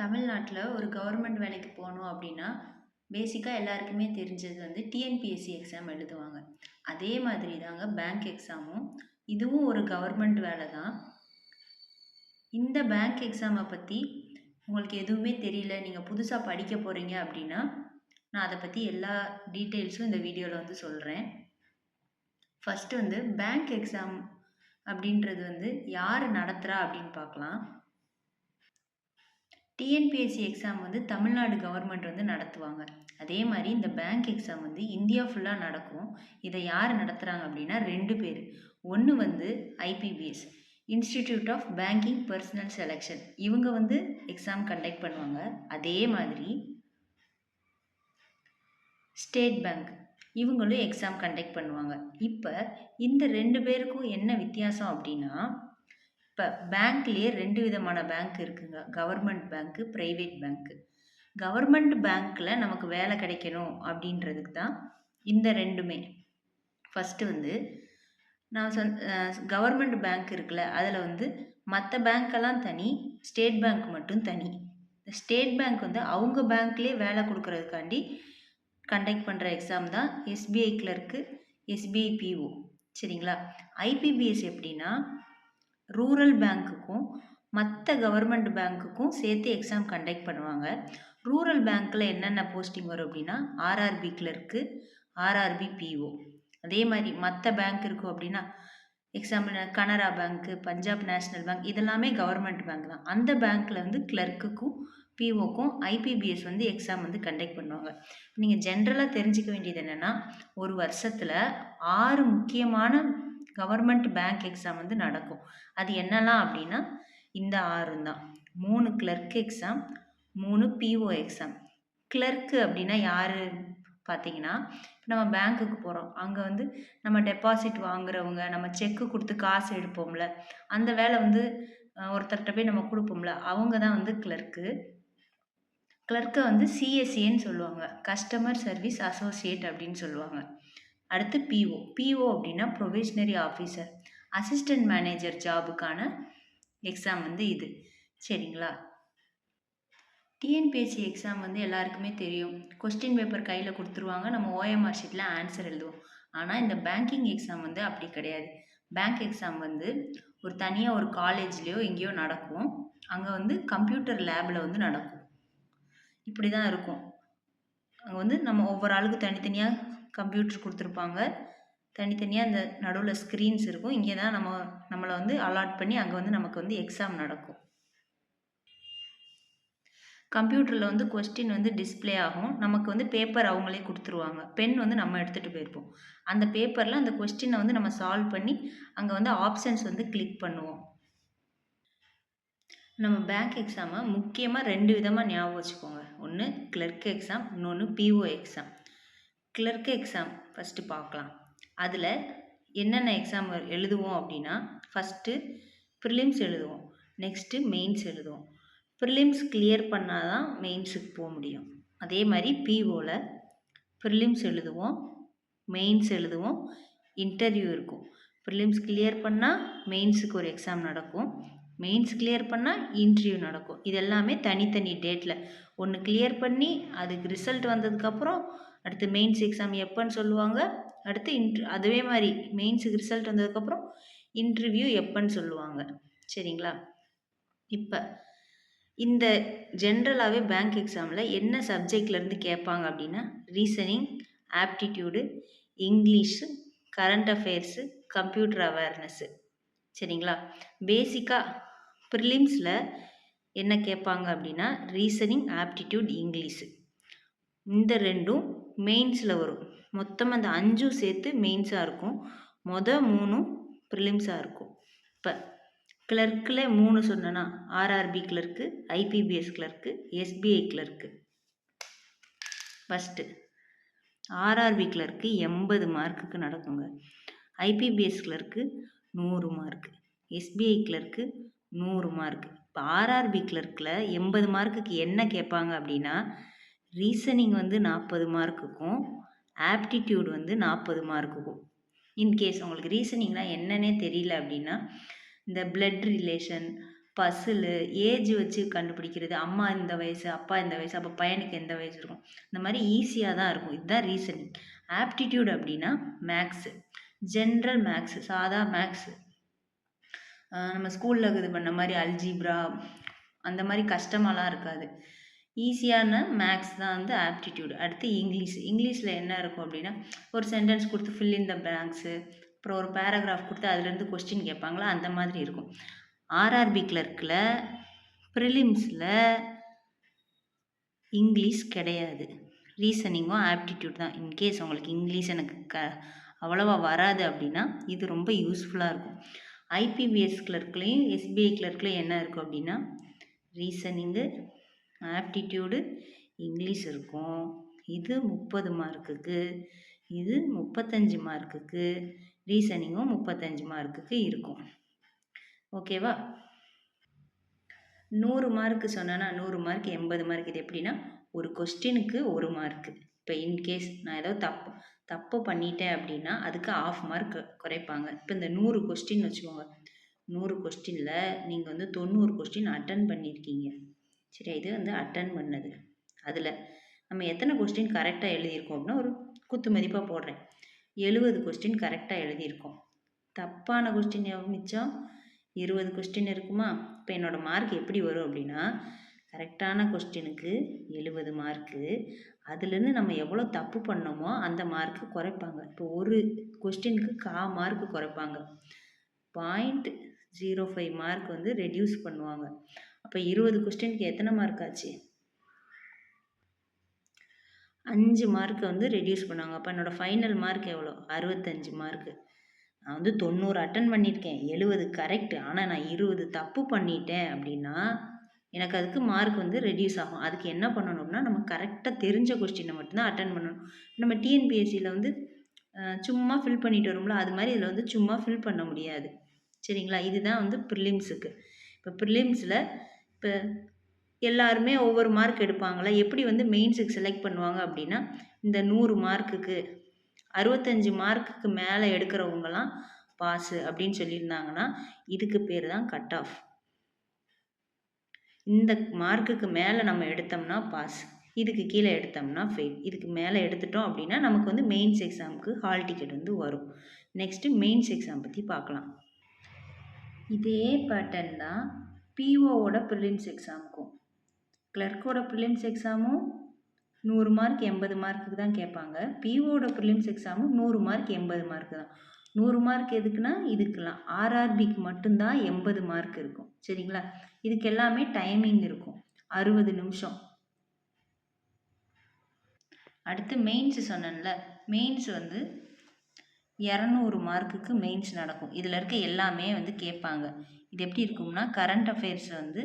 தமிழ்நாட்டில் ஒரு கவர்மெண்ட் வேலைக்கு போகணும் அப்படின்னா பேசிக்காக எல்லாருக்குமே தெரிஞ்சது டிஎன்பிஎஸ்சி எக்ஸாம் எழுதுவாங்க. அதே மாதிரி தாங்க பேங்க் எக்ஸாமும். இதுவும் ஒரு கவர்மெண்ட் வேலை தான். இந்த பேங்க் எக்ஸாமை பற்றி உங்களுக்கு எதுவுமே தெரியல, நீங்கள் புதுசாக படிக்க போகிறீங்க அப்படின்னா நான் அதை பற்றி எல்லா டீட்டெயில்ஸும் இந்த வீடியோவில் சொல்கிறேன். ஃபஸ்ட்டு பேங்க் எக்ஸாம் அப்படின்றது யார் நடத்துகிறா அப்படின்னு பார்க்கலாம். டிஎன்பிஎஸ்சி எக்ஸாம் தமிழ்நாடு கவர்மெண்ட் நடத்துவாங்க. அதே மாதிரி இந்த பேங்க் எக்ஸாம் இந்தியா ஃபுல்லாக நடக்கும். இதை யார் நடத்துகிறாங்க அப்படின்னா 2 பேர். ஒன்று IBPS, institute of banking personnel selection. இவங்க எக்ஸாம் கண்டக்ட் பண்ணுவாங்க. அதே மாதிரி ஸ்டேட் பேங்க் இவங்களும் எக்ஸாம் கண்டக்ட் பண்ணுவாங்க. இப்போ இந்த 2 பேருக்கும் என்ன வித்தியாசம் அப்படின்னா, இப்போ பேங்க்லேயே 2 விதமான பேங்க் இருக்குங்க. கவர்மெண்ட் பேங்க்கு, ப்ரைவேட் பேங்க்கு. கவர்மெண்ட் பேங்க்கில் நமக்கு வேலை கிடைக்கணும் அப்படின்றதுக்கு தான் இந்த 2மே. ஃபஸ்ட்டு நான் கவர்மெண்ட் பேங்க் இருக்குல்ல, அதில் மற்ற பேங்க்கெல்லாம் தனி, ஸ்டேட் பேங்க் மட்டும் தனி. ஸ்டேட் பேங்க் அவங்க பேங்க்லேயே வேலை கொடுக்கறதுக்காண்டி கண்டக்ட் பண்ணுற எக்ஸாம் தான் எஸ்பிஐ கிளர்க்கு, எஸ்பிஐ பிஓ. சரிங்களா? ஐபிபிஎஸ் எப்படின்னா ரூரல் பேங்க்குக்கும் மற்ற கவர்மெண்ட் பேங்க்குக்கும் சேர்த்து எக்ஸாம் கண்டக்ட் பண்ணுவாங்க. ரூரல் பேங்க்கில் என்னென்ன போஸ்டிங் வரும் அப்படின்னா ஆர்ஆர்பி கிளர்க்கு, ஆர்ஆர்பி பிஓ. அதே மாதிரி மற்ற பேங்க் இருக்கும் அப்படின்னா எக்ஸாம்பிள் கனரா பேங்க்கு, பஞ்சாப் நேஷ்னல் பேங்க், இதெல்லாமே கவர்மெண்ட் பேங்க் தான். அந்த பேங்க்கில் கிளர்க்குக்கும் பிஓக்கும் ஐபிபிஎஸ் எக்ஸாம் கண்டக்ட் பண்ணுவாங்க. நீங்கள் ஜென்ரலாக தெரிஞ்சுக்க வேண்டியது என்னென்னா, ஒரு வருஷத்தில் 6 முக்கியமான கவர்மெண்ட் பேங்க் எக்ஸாம் நடக்கும். அது என்னெல்லாம் அப்படின்னா இந்த 6 தான். 3 clerk exam, 3 PO exam. Clerk அப்படின்னா யார் பார்த்தீங்கன்னா, நம்ம பேங்க்குக்கு போகிறோம், அங்கே நம்ம டெபாசிட் வாங்குறவங்க, நம்ம செக்கு கொடுத்து காசு எடுப்போம்ல, அந்த வேலை ஒருத்தர்கிட்ட போய் நம்ம கொடுப்போம்ல, அவங்க தான் கிளர்க்கு. கிளர்க்கை சிஎஸ்சின்னு சொல்லுவாங்க, கஸ்டமர் சர்வீஸ் அசோசியேட் அப்படின்னு சொல்லுவாங்க. அடுத்து பிஓ. பிஓ அப்படின்னா provisionary officer, assistant manager ஜாபுக்கான exam இது. சரிங்களா? டிஎன்பிஎஸ்சி எக்ஸாம் எல்லாருக்குமே தெரியும். கொஸ்டின் பேப்பர் கையில் கொடுத்துருவாங்க, நம்ம ஓஎம்ஆர் ஷீட்டில் ஆன்சர் எழுதுவோம். ஆனால் இந்த பேங்கிங் எக்ஸாம் அப்படி கிடையாது. பேங்க் எக்ஸாம் ஒரு தனியாக ஒரு காலேஜ்லேயோ எங்கேயோ நடக்கும். அங்கே கம்ப்யூட்டர் லேபில் நடக்கும். இப்படி தான் இருக்கும். அங்கே நம்ம ஒவ்வொரு ஆளுக்கு தனித்தனியாக கம்ப்யூட்டர் கொடுத்துருப்பாங்க. தனித்தனியாக அந்த நடுவில் ஸ்க்ரீன்ஸ் இருக்கும். இங்கே தான் நம்மளை அலாட் பண்ணி அங்கே நமக்கு எக்ஸாம் நடக்கும். கம்ப்யூட்டரில் கொஸ்டின் டிஸ்பிளே ஆகும். நமக்கு பேப்பர் அவங்களே கொடுத்துருவாங்க. பென் நம்ம எடுத்துகிட்டு போயிருப்போம். அந்த பேப்பரில் அந்த கொஸ்டினை நம்ம சால்வ் பண்ணி அங்கே ஆப்ஷன்ஸ் கிளிக் பண்ணுவோம். நம்ம பேங்க் எக்ஸாமை முக்கியமாக 2 விதமாக ஞாபகம் வச்சுக்கோங்க. ஒன்று கிளர்க் எக்ஸாம், இன்னொன்று PO exam. Clerk exam first பார்க்கலாம். அதில் என்னென்ன எக்ஸாம் எழுதுவோம் அப்படின்னா, ஃபஸ்ட்டு ப்ரிலிம்ஸ் எழுதுவோம், நெக்ஸ்ட்டு மெயின்ஸ் எழுதுவோம். ப்ரிலிம்ஸ் கிளியர் பண்ணால் தான் மெயின்ஸுக்கு போக முடியும். அதே மாதிரி பிஓவில் ப்ரிலிம்ஸ் எழுதுவோம், மெயின்ஸ் எழுதுவோம், இன்டர்வியூ இருக்கும். ப்ரிலிம்ஸ் கிளியர் பண்ணால் மெயின்ஸுக்கு ஒரு எக்ஸாம் நடக்கும், மெயின்ஸ் கிளியர் பண்ணால் இன்டர்வியூ நடக்கும். இது எல்லாமே தனித்தனி டேட்டில். ஒன்று கிளியர் பண்ணி அதுக்கு ரிசல்ட் வந்ததுக்கப்புறம் அடுத்து மெயின்ஸ் எக்ஸாம் எப்போன்னு சொல்லுவாங்க. அடுத்து அதுவே மாதிரி மெயின்ஸுக்கு ரிசல்ட் வந்ததுக்கப்புறம் இன்டர்வியூ எப்போன்னு சொல்லுவாங்க. சரிங்களா? இப்போ இந்த ஜென்ரலாகவே பேங்க் எக்ஸாமில் என்ன சப்ஜெக்ட்லேருந்து கேட்பாங்க அப்படின்னா reasoning, aptitude, English, current affairs, computer awareness. சரிங்களா? பேசிக்காக ப்ரிலிம்ஸில் என்ன கேட்பாங்க அப்படின்னா ரீசனிங், ஆப்டிடியூட், இங்கிலீஷு. இந்த 2ம் மெயின்ஸில் வரும். மொத்தம் அந்த 5ம் சேர்த்து மெயின்ஸாக இருக்கும். 3 ப்ரிலிம்ஸாக இருக்கும். இப்போ கிளர்க்கில் 3 சொன்னேன்னா RRB clerk, IBPS clerk, SBI clerk. First RRB clerk 80 மார்க்குக்கு நடக்குங்க. IBPS clerk 100 mark, SBI clerk 100 mark. இப்போ ஆர்ஆர்பி கிளர்க்கில் 80 மார்க்குக்கு என்ன கேட்பாங்க அப்படின்னா ரீசனிங் 40 மார்க்குக்கும், ஆப்டிடியூட் 40 மார்க்குக்கும். இன்கேஸ் உங்களுக்கு ரீசனிங்னால் என்னன்னே தெரியல அப்படின்னா இந்த பிளட் ரிலேஷன், பசிலு, ஏஜ் வச்சு கண்டுபிடிக்கிறது. அம்மா இந்த வயசு, அப்பா இந்த வயசு, அப்போ பையனுக்கு எந்த வயசு இருக்கும். இந்த மாதிரி ஈஸியாக தான் இருக்கும். இதுதான் ரீசனிங். ஆப்டிடியூட் அப்படின்னா மேக்ஸு, ஜென்ரல் மேக்ஸு, சாதா மேக்ஸு. நம்ம ஸ்கூலில் இது பண்ண மாதிரி அல்ஜீப்ரா அந்த மாதிரி கஷ்டமாலாம் இருக்காது. ஈஸியான மேக்ஸ் தான் வந்து ஆப்டிடியூட். அடுத்து இங்கிலீஷில் என்ன இருக்கும் அப்படின்னா, ஒரு சென்டென்ஸ் கொடுத்து ஃபில் இன் த பிளாங்க்ஸு, அப்புறம் ஒரு பேராகிராஃப் கொடுத்து அதுலேருந்து கொஸ்டின் கேட்பாங்களா, அந்த மாதிரி இருக்கும். ஆர்ஆர்பி கிளர்க்கில் ப்ரிலிம்ஸில் இங்கிலீஷ் கிடையாது. ரீசனிங்கும் ஆப்டிடியூட் தான். இன்கேஸ் உங்களுக்கு இங்கிலீஷ் எனக்கு அவ்வளோவா வராது அப்படின்னா இது ரொம்ப யூஸ்ஃபுல்லாக இருக்கும். ஐபிபிஎஸ் கிளர்க்லேயும் எஸ்பிஐ கிளர்க்லேயும் என்ன இருக்கும் அப்படின்னா, ரீசனிங்கு, ஆப்டிடியூடு, இங்கிலீஷ் இருக்கும். இது 30 மார்க்குக்கு, இது 35 மார்க்குக்கு, ரீசனிங்கும் 35 மார்க்குக்கு இருக்கும். ஓகேவா? 100 மார்க்கு சொன்னேன்னா 100 மார்க் 80 மார்க். இது எப்படின்னா, ஒரு கொஸ்டினுக்கு 1 மார்க்கு. இப்போ இன்கேஸ் நான் ஏதோ தப்பு பண்ணிட்டேன் அப்படின்னா அதுக்கு 1/2 மார்க் குறைப்பாங்க. இப்போ இந்த 100 கொஸ்டின் வச்சுக்கோங்க. 100 கொஸ்டினில் நீங்கள் வந்து 90 கொஸ்டின் அட்டன் பண்ணியிருக்கீங்க. சரி, இது வந்து அட்டன் பண்ணது. அதில் நம்ம எத்தனை கொஸ்டின் கரெக்டாக எழுதியிருக்கோம் அப்படின்னா, ஒரு குத்து மதிப்பாக போடுறேன், 70 கொஸ்டின் கரெக்டாக எழுதியிருக்கோம். தப்பான கொஸ்டின் மிச்சம் 20 கொஸ்டின் இருக்குமா? இப்போ என்னோடய மார்க் எப்படி வரும் அப்படின்னா, கரெக்டான கொஸ்டினுக்கு 70 மார்க்கு, அதுலேருந்து நம்ம எவ்வளோ தப்பு பண்ணோமோ அந்த மார்க்கு குறைப்பாங்க. இப்போ ஒரு கொஸ்டினுக்கு 1/4 மார்க்கு குறைப்பாங்க. 0.05 மார்க் வந்து ரெடியூஸ் பண்ணுவாங்க. அப்போ 20 கொஸ்டினுக்கு எத்தனை மார்க் ஆச்சு? 5 மார்க்கை வந்து ரெடியூஸ் பண்ணுவாங்க. அப்போ என்னோடய ஃபைனல் மார்க் எவ்வளோ? 65 மார்க்கு. நான் வந்து 90 அட்டன் பண்ணியிருக்கேன், 70 கரெக்டு. ஆனால் நான் 20 தப்பு பண்ணிட்டேன் அப்படின்னா எனக்கு அதுக்கு மார்க் வந்து ரெடியூஸ் ஆகும். அதுக்கு என்ன பண்ணணும்னா, நம்ம கரெக்டாக தெரிஞ்ச கொஸ்டினை மட்டும்தான் அட்டன் பண்ணணும். நம்ம டிஎன்பிஎஸ்சியில் வந்து சும்மா ஃபில் பண்ணிட்டு வரும்ல, அது மாதிரி இதில் வந்து சும்மா ஃபில் பண்ண முடியாது. சரிங்களா? இதுதான் வந்து ப்ரிலிம்ஸுக்கு. இப்போ ப்ரிலிம்ஸில் இப்போ எல்லாருமே ஒவ்வொரு மார்க் எடுப்பாங்களா, எப்படி வந்து மெயின்ஸுக்கு செலக்ட் பண்ணுவாங்க அப்படின்னா, இந்த 100 மார்க்குக்கு 65 மார்க்குக்கு மேலே எடுக்கிறவங்கலாம் பாஸு அப்படின்னு சொல்லியிருந்தாங்கன்னா, இதுக்கு பேர் தான் கட் ஆஃப். இந்த மார்க்குக்கு மேலே நம்ம எடுத்தோம்னா பாஸ், இதுக்கு கீழே எடுத்தோம்னா ஃபெயில். இதுக்கு மேலே எடுத்துட்டோம் அப்படின்னா நமக்கு வந்து மெயின்ஸ் எக்ஸாமுக்கு ஹால் டிக்கெட் வந்து வரும். நெக்ஸ்ட்டு மெயின்ஸ் எக்ஸாம் பற்றி பார்க்கலாம். இதே பேட்டர்ன் தான் பிஓவோட ப்ரிலிம்ஸ் எக்ஸாமுக்கும். கிளர்க்கோட ப்ரிலிம்ஸ் எக்ஸாமும் 100 மார்க் 80 மார்க்குக்கு தான் கேட்பாங்க. பிஓட ப்ரிலிம்ஸ் எக்ஸாமும் 100 மார்க் 80 மார்க்கு தான். 100 மார்க் எதுக்குன்னா இதுக்கெல்லாம் ஆர்ஆர்பிக்கு மட்டும்தான் 80 மார்க் இருக்கும். சரிங்களா? இதுக்கு எல்லாமே டைமிங் இருக்கும், 60 நிமிஷம். அடுத்து மெயின்ஸ் சொன்னேன்ல, மெயின்ஸ் வந்து 200 மார்க்குக்கு மெயின்ஸ் நடக்கும். இதில் இருக்க எல்லாமே வந்து கேட்பாங்க. இது எப்படி இருக்கும்னா, கரண்ட் அஃபேர்ஸ் வந்து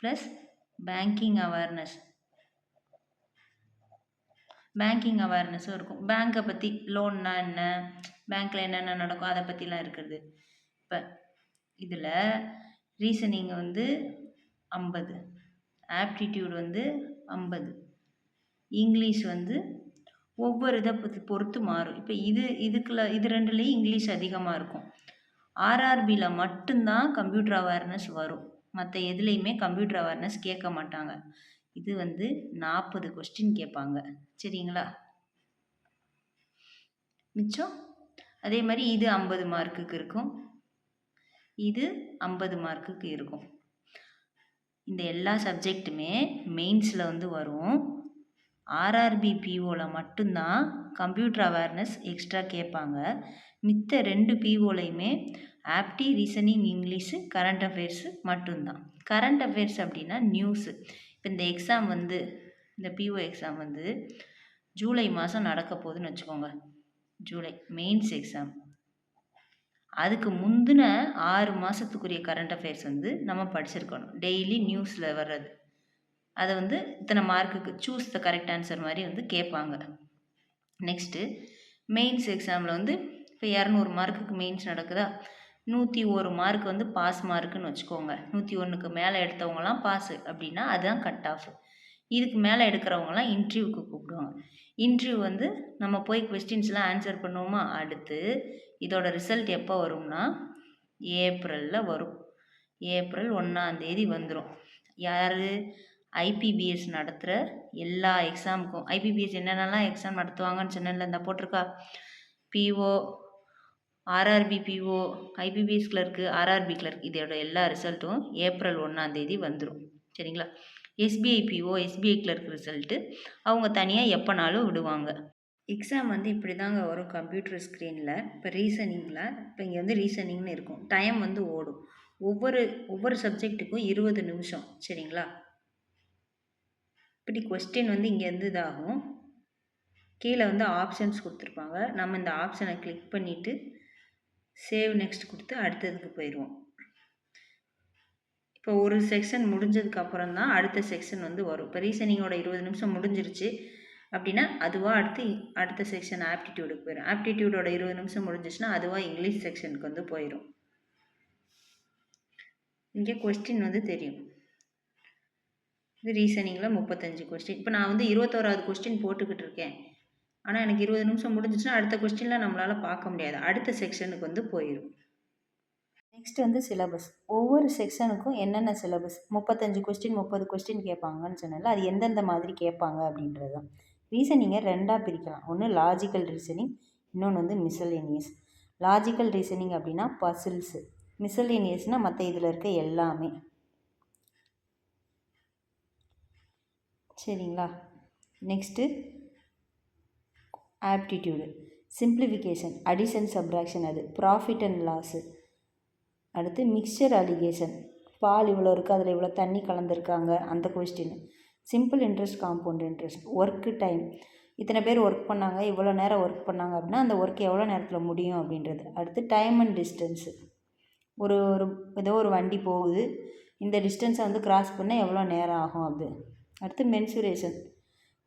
ப்ளஸ் பேங்கிங் அவேர்னஸும் இருக்கும். பேங்க்கை பற்றி, லோன்னா என்ன, பேங்க்கில் என்னென்ன நடக்கும் அதை பற்றிலாம் இருக்கிறது. இப்போ இதில் ரீசனிங் வந்து 50, ஆப்டிடியூட் வந்து 50, இங்கிலீஷ் வந்து ஒவ்வொரு இதை பொறுத்து மாறும். இப்போ இது ரெண்டுலேயும் இங்கிலீஷ் அதிகமாக இருக்கும். ஆர்ஆர்பியில் மட்டும்தான் கம்ப்யூட்டர் அவேர்னஸ் வரும். மற்ற எதுலேயுமே கம்ப்யூட்டர் அவேர்னஸ் கேட்க மாட்டாங்க. இது வந்து 40 கொஸ்டின் கேட்பாங்க. சரிங்களா? மிச்சம் அதே மாதிரி இது 50 மார்க்குக்கு இருக்கும், இது 50 மார்க்குக்கு இருக்கும். இந்த எல்லா சப்ஜெக்ட்டுமே மெயின்ஸில் வந்து வரும். ஆர்ஆர்பி பிஓவில் மட்டும்தான் கம்ப்யூட்டர் அவேர்னஸ் எக்ஸ்ட்ரா கேட்பாங்க. மித்த 2 பிஓலையுமே ஆப்டி, ரீசனிங், இங்கிலீஷு, கரண்ட் அஃபேர்ஸு மட்டும்தான். கரண்ட் அஃபேர்ஸ் அப்படின்னா நியூஸு. இப்போ இந்த எக்ஸாம் வந்து, இந்த பிஓ எக்ஸாம் வந்து ஜூலை மாதம் நடக்க போகுதுன்னு வச்சுக்கோங்க. July mains exam. அதுக்கு முந்தின 6 மாதத்துக்குரிய கரண்ட் அஃபேர்ஸ் வந்து நம்ம படிச்சிருக்கணும். டெய்லி நியூஸில் வர்றது அதை வந்து இத்தனை மார்க்குக்கு சூஸ் த கரெக்ட் ஆன்சர் மாதிரி வந்து கேட்பாங்க. நெக்ஸ்ட்டு மெயின்ஸ் எக்ஸாமில் வந்து இப்போ 200 மார்க்குக்கு மெயின்ஸ் நடக்குதா, 101 மார்க் வந்து பாஸ் மார்க்குன்னு வச்சுக்கோங்க. 101க்கு மேலே எடுத்தவங்களாம் பாஸு அப்படின்னா அதுதான் கட் ஆஃப். இதுக்கு மேலே எடுக்கிறவங்களாம் இன்டர்வியூக்கு கூப்பிடுவாங்க. இன்டர்வியூ வந்து நம்ம போய் கொஸ்டின்ஸ்லாம் ஆன்சர் பண்ணுவோமா. அடுத்து இதோட ரிசல்ட் எப்போ வரும்னா ஏப்ரலில் வரும். ஏப்ரல் 1 வந்துடும். யார்? ஐபிபிஎஸ் நடத்துகிற எல்லா எக்ஸாமுக்கும். ஐபிபிஎஸ் என்னென்னலாம் எக்ஸாம் நடத்துவாங்கன்னு சொன்னேன்ல, இந்த போட்டிருக்கா. PO, RRB PO, IBPS clerk, RRB clerk, இதோட எல்லா ரிசல்ட்டும் ஏப்ரல் 1 வந்துடும். சரிங்களா? SBI PO, SBI clerk result அவங்க தனியாக எப்போனாலும் விடுவாங்க. எக்ஸாம் வந்து இப்படி தாங்க வரும் கம்ப்யூட்டர் ஸ்க்ரீனில். இப்போ ரீசனிங்கில், இப்போ இங்கே வந்து ரீசனிங்னு இருக்கும். டைம் வந்து ஓடும். ஒவ்வொரு சப்ஜெக்ட்டுக்கும் 20 நிமிஷம். சரிங்களா? இப்படி கொஸ்டின் வந்து இங்கேருந்து இதாகும். கீழே வந்து ஆப்ஷன்ஸ் கொடுத்துருப்பாங்க. நம்ம இந்த ஆப்ஷனை கிளிக் பண்ணிவிட்டு சேவ் நெக்ஸ்ட் கொடுத்து அடுத்ததுக்கு போயிடுவோம். இப்போ ஒரு செக்ஷன் முடிஞ்சதுக்கு அப்புறம் தான் அடுத்த செக்ஷன் வந்து வரும். இப்போ ரீசனிங்கோட 20 நிமிஷம் முடிஞ்சிருச்சு அப்படின்னா அதுவாக அடுத்த செக்ஷன் ஆப்டிடியூடுக்கு போயிடும். ஆப்டிடியூடோட 20 நிமிஷம் முடிஞ்சிச்சுன்னா அதுவாக இங்கிலீஷ் செக்ஷனுக்கு வந்து போயிடும். இங்கே கொஸ்டின் வந்து தெரியும். இது ரீசனிங்கில் 35 கொஸ்டின். இப்போ நான் வந்து 21வது கொஸ்டின் போட்டுக்கிட்டு இருக்கேன். ஆனால் எனக்கு 20 நிமிஷம் முடிஞ்சிச்சுன்னா அடுத்த கொஸ்டின்லாம் நம்மளால் பார்க்க முடியாது. அடுத்த செக்ஷனுக்கு வந்து போயிடும். நெக்ஸ்ட் வந்து சிலபஸ். ஒவ்வொரு செக்ஷனுக்கும் என்னென்ன சிலபஸ், 35 கொஸ்டின் 30 கொஸ்டின் கேட்பாங்கன்னு சொன்னால அது எந்தெந்த மாதிரி கேட்பாங்க அப்படின்றது தான். ரீசனிங்கை 2ஆக பிரிக்கலாம். ஒன்று லாஜிக்கல் ரீசனிங், இன்னொன்று வந்து மிசலேனியஸ். லாஜிக்கல் ரீசனிங் அப்படின்னா பசில்ஸு, மிசலேனியஸ்னால் மற்ற இதில் இருக்க எல்லாமே. சரிங்களா? Next aptitude, simplification, addition subtraction, அது ப்ராஃபிட் அண்ட் லாஸு. அடுத்து மிக்சர் அலிகேஷன், பால் இவ்வளோ இருக்குது அதில் இவ்வளோ தண்ணி கலந்துருக்காங்க அந்த question. Simple interest, compound interest. Work time, இத்தனை பேர் ஒர்க் பண்ணாங்க, இவ்வளோ நேரம் ஒர்க் பண்ணாங்க அப்படின்னா அந்த ஒர்க் எவ்வளோ நேரத்தில் முடியும் அப்படின்றது. அடுத்து டைம் அண்ட் டிஸ்டன்ஸு, ஏதோ ஒரு வண்டி போகுது, இந்த டிஸ்டன்ஸை வந்து கிராஸ் பண்ண எவ்வளோ நேரம் ஆகும் அது. அடுத்து மென்சுரேஷன்,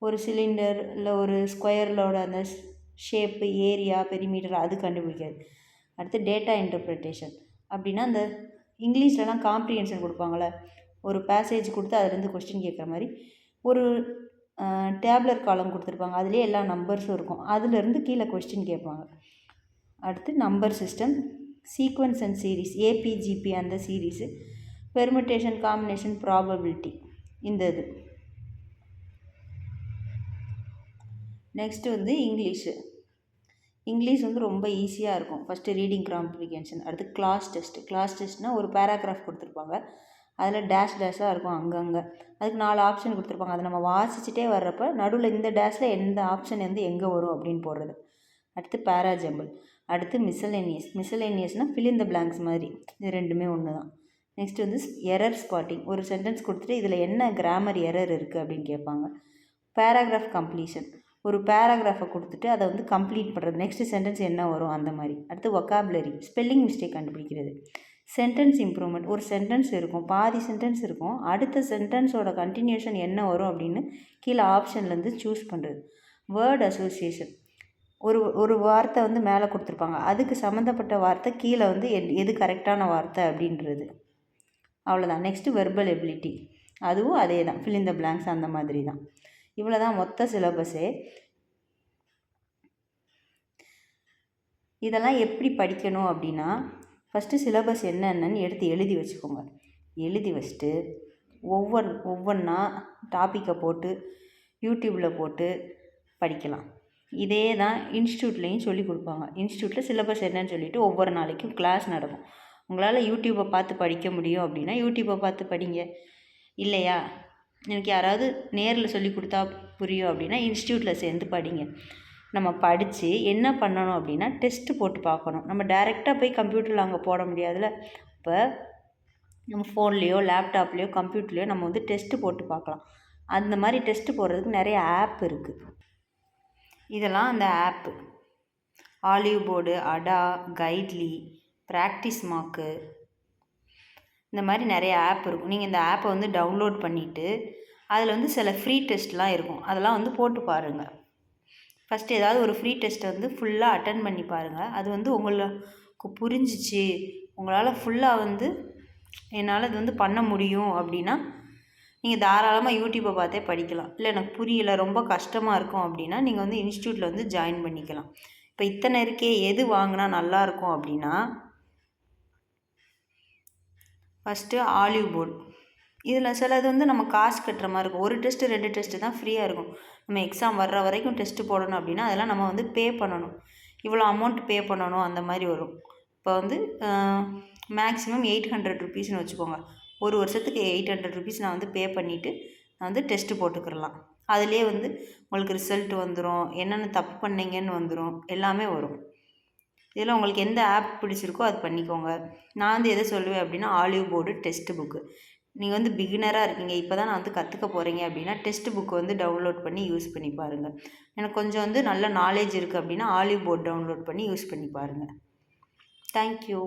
ஒரு சிலிண்டர் இல்லை ஒரு ஸ்கொயர்லோட அந்த ஷேப்பு, ஏரியா, பெரிமீட்டர் அது கண்டுபிடிக்காது. அடுத்து டேட்டா இன்டர்பிரிட்டேஷன் அப்படின்னா அந்த இங்கிலீஷ்லலாம் காம்ப்ரிஹென்ஷன் கொடுப்பாங்களே, ஒரு பேசேஜ் கொடுத்து அதுலேருந்து கொஸ்டின் கேட்குற மாதிரி ஒரு டேப்லர் காலம் கொடுத்துருப்பாங்க, அதுலேயே எல்லா நம்பர்ஸும் இருக்கும், அதுலேருந்து கீழே கொஸ்டின் கேட்பாங்க. அடுத்து number system, sequence and series, ABGP அந்த சீரீஸு, பெர்முட்டேஷன், காம்பினேஷன், ப்ராபபிலிட்டி இந்த இது. நெக்ஸ்ட்டு வந்து இங்கிலீஷ் வந்து ரொம்ப ஈஸியாக இருக்கும். ஃபஸ்ட்டு ரீடிங் காம்ப்ரிஹென்ஷன், அடுத்து கிளாஸ் டெஸ்ட்னால் ஒரு பேராகிராஃப் கொடுத்துருப்பாங்க, அதில் டேஷாக இருக்கும் அங்கங்கே, அதுக்கு 4 ஆப்ஷன் கொடுத்துருப்பாங்க. அதை நம்ம வாசிச்சுட்டே வர்றப்ப நடுவில் இந்த டேஷில் எந்த ஆப்ஷன் வந்து எங்கே வரும் அப்படின்னு போடுறது. அடுத்து பேராஜம்பிள், அடுத்து மிசலேனியஸ்னால் ஃபில் இன் த பிளாங்க்ஸ் மாதிரி, இது ரெண்டுமே ஒன்று தான். நெக்ஸ்ட் வந்து எரர் ஸ்பாட்டிங், ஒரு சென்டென்ஸ் கொடுத்துட்டு இதில் என்ன கிராமர் எரர் இருக்குது அப்படின்னு கேட்பாங்க. பேராகிராஃப் கம்ப்ளீஷன், ஒரு பேராகிராஃபை கொடுத்துட்டு அதை வந்து கம்ப்ளீட் பண்ணுறது, நெக்ஸ்ட் சென்டென்ஸ் என்ன வரும் அந்த மாதிரி. அடுத்து வொக்காபுலரி, ஸ்பெல்லிங் மிஸ்டேக் கண்டுபிடிக்கிறது. சென்டென்ஸ் இம்ப்ரூவ்மெண்ட், ஒரு சென்டென்ஸ் இருக்கும், பாதி சென்டென்ஸ் இருக்கும், அடுத்த சென்டென்ஸோட கண்டினியூஷன் என்ன வரும் அப்படின்னு கீழே ஆப்ஷன்லேருந்து சூஸ் பண்ணுறது. வேர்ட் அசோசியேஷன், ஒரு வார்த்தை வந்து மேலே கொடுத்துருப்பாங்க, அதுக்கு சம்மந்தப்பட்ட வார்த்தை கீழே வந்து எது கரெக்டான வார்த்தை அப்படின்றது. அவ்வளோதான். நெக்ஸ்ட்டு வெர்பல் எபிலிட்டி, அதுவும் அதே தான், ஃபில் இன் த பிளாங்க்ஸ் அந்த மாதிரி தான். இவ்வளோ தான் மொத்த சிலபஸே. இதெல்லாம் எப்படி படிக்கணும் அப்படின்னா, ஃபஸ்ட்டு சிலபஸ் என்னென்னு எடுத்து எழுதி வச்சுக்கோங்க. எழுதி வச்சுட்டு ஒவ்வொன்றா டாப்பிக்கை போட்டு யூடியூப்பில் போட்டு படிக்கலாம். இதே தான் இன்ஸ்டியூட்லேயும் சொல்லி கொடுப்பாங்க. இன்ஸ்டியூட்டில் சிலபஸ் என்னன்னு சொல்லிவிட்டு ஒவ்வொரு நாளைக்கும் கிளாஸ் நடக்கும். உங்களால் யூடியூப்பை பார்த்து படிக்க முடியும் அப்படின்னா யூடியூப்பை பார்த்து படிங்க. இல்லையா, எனக்கு யாராவது நேரில் சொல்லி கொடுத்தா புரியும் அப்படின்னா இன்ஸ்டியூட்டில் சேர்ந்து படிங்க. நம்ம படித்து என்ன பண்ணணும் அப்படின்னா டெஸ்ட்டு போட்டு பார்க்கணும். நம்ம டைரெக்டாக போய் கம்ப்யூட்டரில் அங்கே போட முடியாதுல்ல. இப்போ நம்ம ஃபோன்லேயோ லேப்டாப்லேயோ கம்ப்யூட்டர்லேயோ நம்ம வந்து டெஸ்ட்டு போட்டு பார்க்கலாம். அந்த மாதிரி டெஸ்ட்டு போடுறதுக்கு நிறைய ஆப் இருக்குது. இதெல்லாம் அந்த ஆப்பு ஆலிவ் போர்டு, அடா, கைட்லி, ப்ராக்டிஸ் மார்க்கு, இந்த மாதிரி நிறைய ஆப் இருக்கும். நீங்கள் இந்த ஆப்பை வந்து டவுன்லோட் பண்ணிவிட்டு அதில் வந்து சில ஃப்ரீ டெஸ்ட்லாம் இருக்கும், அதெல்லாம் வந்து போட்டு பாருங்கள். ஃபஸ்ட்டு ஏதாவது ஒரு ஃப்ரீ டெஸ்ட்டை வந்து ஃபுல்லாக அட்டன் பண்ணி பாருங்கள். அது வந்து உங்களுக்கு புரிஞ்சிச்சு, உங்களால் ஃபுல்லாக வந்து என்னால் இது வந்து பண்ண முடியும் அப்படின்னா நீங்கள் தாராளமாக யூடியூப்பை பார்த்தே படிக்கலாம். இல்லை எனக்கு புரியலை, ரொம்ப கஷ்டமாக இருக்கும் அப்படின்னா நீங்கள் வந்து இன்ஸ்டியூட்டில் வந்து ஜாயின் பண்ணிக்கலாம். இப்போ இத்தனை இருக்கே, எது வாங்கினா நல்லாயிருக்கும் அப்படின்னா ஃபஸ்ட்டு ஆலிவ் போர்டு. இதில் சிலது வந்து நம்ம காசு கட்டுற மாதிரி இருக்கும். ஒரு டெஸ்ட்டு 2 டெஸ்ட்டு தான் ஃப்ரீயாக இருக்கும். நம்ம எக்ஸாம் வர்ற வரைக்கும் டெஸ்ட்டு போடணும் அப்படின்னா அதெல்லாம் நம்ம வந்து பே பண்ணணும். இவ்வளோ அமௌண்ட் பே பண்ணணும் அந்த மாதிரி வரும். இப்போ வந்து மேக்ஸிமம் 800 ருபீஸ்னு வச்சுக்கோங்க. ஒரு வருஷத்துக்கு 800 ருபீஸ் நான் வந்து பே பண்ணிவிட்டு நான் வந்து டெஸ்ட்டு போட்டுக்கிறலாம். அதிலே வந்து உங்களுக்கு ரிசல்ட் வந்துடும், என்னென்ன தப்பு பண்ணீங்கன்னு வந்துடும், எல்லாமே வரும். இதில் உங்களுக்கு எந்த ஆப் பிடிச்சிருக்கோ அது பண்ணிக்கோங்க. நான் வந்து எதை சொல்லுவேன் அப்படின்னா ஆலிவ் போர்டு டெஸ்ட் புக்கு. நீங்கள் வந்து பிகினராக இருக்கீங்க, இப்போ தான் நான் வந்து கற்றுக்க போகிறீங்க அப்படின்னா டெஸ்ட் புக்கு வந்து டவுன்லோட் பண்ணி யூஸ் பண்ணி பாருங்கள். எனக்கு கொஞ்சம் வந்து நல்ல நாலேஜ் இருக்குது அப்படின்னா ஆலிவ் போர்டு டவுன்லோட் பண்ணி யூஸ் பண்ணி பாருங்கள். தேங்க்யூ.